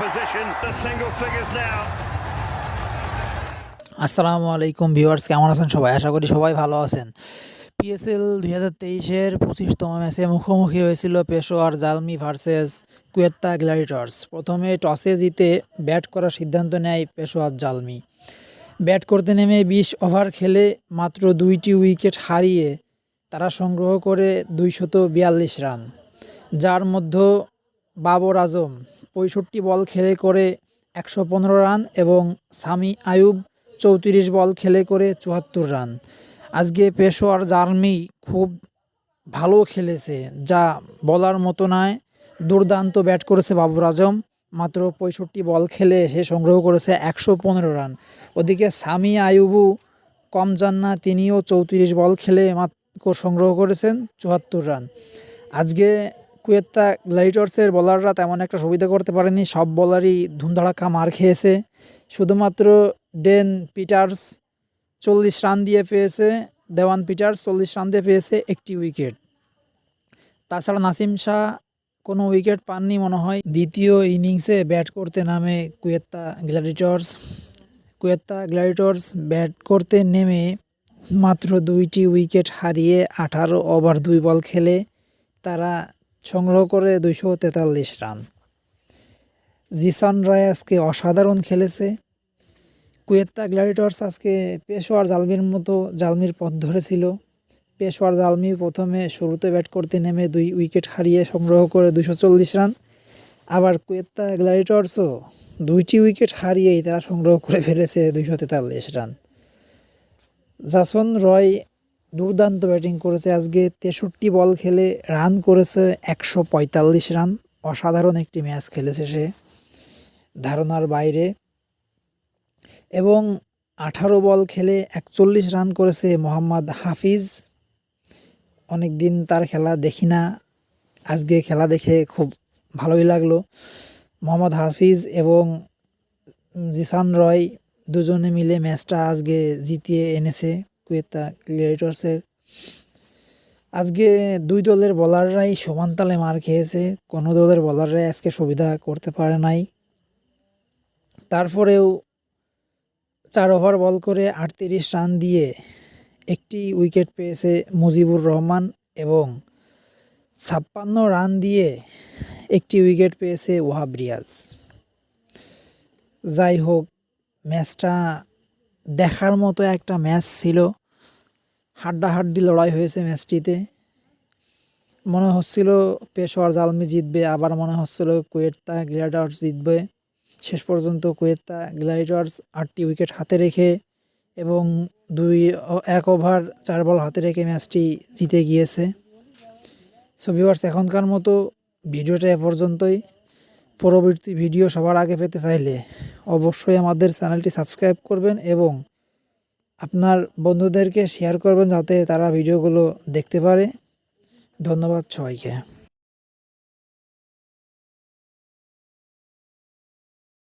position, the single figures now. আসসালামু আলাইকুম viewers, কেমন আছেন সবাই? আশা করি সবাই ভালো আছেন। পিএসএল 2023-এর 25তম ম্যাচে মুখোমুখি হয়েছিল পেশোয়ার জালমি ভার্সেস কুয়েত্তা গ্ল্যাডিয়েটর্স। প্রথমে টসে জিতে ব্যাট করার সিদ্ধান্ত নেয় পেশোয়ার জালমি। ব্যাট করতে নেমে 20 ওভার খেলে মাত্র 2টি উইকেট হারিয়ে তারা সংগ্রহ করে 242 রান, যার মধ্যে বাবর আজম 65 বল খেলে করে 115 রান এবং সামি আয়ুব 34 বল খেলে করে 74 রান। আজকে পেশোয়ার জালমি খুব ভালো খেলেছে, যা বলার মতো নয়। দুর্দান্ত ব্যাট করেছে বাবর আজম, মাত্র 65 বল খেলে সে সংগ্রহ করেছে 115 রান। ওদিকে সামি আয়ুবও কম যান না, তিনিও 34 বল খেলে সংগ্রহ করেছেন 74 রান। আজকে কুয়েত্তা গ্ল্যাডিয়েটর্সের বোলাররা তেমন একটা সুবিধা করতে পারেনি, সব বলারই ধুমধাড়াক্কা মার খেয়েছে। শুধুমাত্র ডেন পিটার্স 40 রান দিয়ে পেয়েছে, দেওয়ান পিটার্স 40 রান দিয়ে পেয়েছে একটি উইকেট। তাছাড়া নাসিম শাহ কোনো উইকেট পাননি মনে হয়। দ্বিতীয় ইনিংসে ব্যাট করতে নামে কুয়েত্তা গ্ল্যাডিয়েটর্স ব্যাট করতে নেমে মাত্র 2টি উইকেট হারিয়ে 18 ওভার 2 বল খেলে তারা সংগ্রহ করে 243 রান। জিসান রয় আজকে অসাধারণ খেলেছে। কুয়েত্তা গ্ল্যাডিয়েটর্স আজকে পেশোয়ার জালমির মতো জালমির পথ ধরেছিল। পেশোয়ার জালমি প্রথমে শুরুতে ব্যাট করতে নেমে 2 উইকেট হারিয়ে সংগ্রহ করে 240 রান। আবার কুয়েত্তা গ্ল্যাডিয়েটর্সও 2টি উইকেট হারিয়েই তারা সংগ্রহ করে ফেলেছে 243 রান। জাসন রয় দুর্দান্ত ব্যাটিং করেছে আজকে, 63 বল খেলে রান করেছে 145 রান। অসাধারণ একটি ম্যাচ খেলেছে সে, ধারণার বাইরে। এবং 18 বল খেলে 41 রান করেছে মোহাম্মদ হাফিজ। অনেক দিন তার খেলা দেখি না, আজকে খেলা দেখে খুব ভালোই লাগলো। মোহাম্মদ হাফিজ এবং জিসান রয় দুজনে মিলে ম্যাচটা আজকে জিতিয়ে এনেছে কুয়েত্তা গ্ল্যাডিয়েটর্সের। আজকে দুই দলের বোলাররাই সমান তালে মার খেয়েছে, কোনো দলের বোলাররাই আজকে সুবিধা করতে পারে নাই। তারপরেও 4 ওভার বল করে 38 রান দিয়ে একটি উইকেট পেয়েছে মুজিবুর রহমান এবং 56 রান দিয়ে একটি উইকেট পেয়েছে ওয়াহাব রিয়াজ। যাই হোক, ম্যাচটা দেখার মতো একটা ম্যাচ ছিল। হাড্ডাহাড্ডি লড়াই হয়েছে ম্যাচটিতে। মনে হচ্ছিল পেশোয়ার জালমি জিতবে, আবার মনে হচ্ছিল কুয়েত্তা গ্ল্যাডিয়েটর্স জিতবে। শেষ পর্যন্ত কুয়েত্তা গ্ল্যাডিয়েটর্স 8টি উইকেট হাতে রেখে এবং 1 ওভার 4 বল হাতে রেখে ম্যাচটি জিতে গিয়েছে। সো ভিউয়ার্স, এখনকার মতো ভিডিওটা এ পর্যন্তই। পরবর্তী ভিডিও সবার আগে পেতে চাইলে অবশ্যই আমাদের চ্যানেলটি সাবস্ক্রাইব করবেন এবং আপনার বন্ধুদেরকে শেয়ার করবেন যাতে তারা ভিডিওগুলো দেখতে পারে। ধন্যবাদ সবাইকে।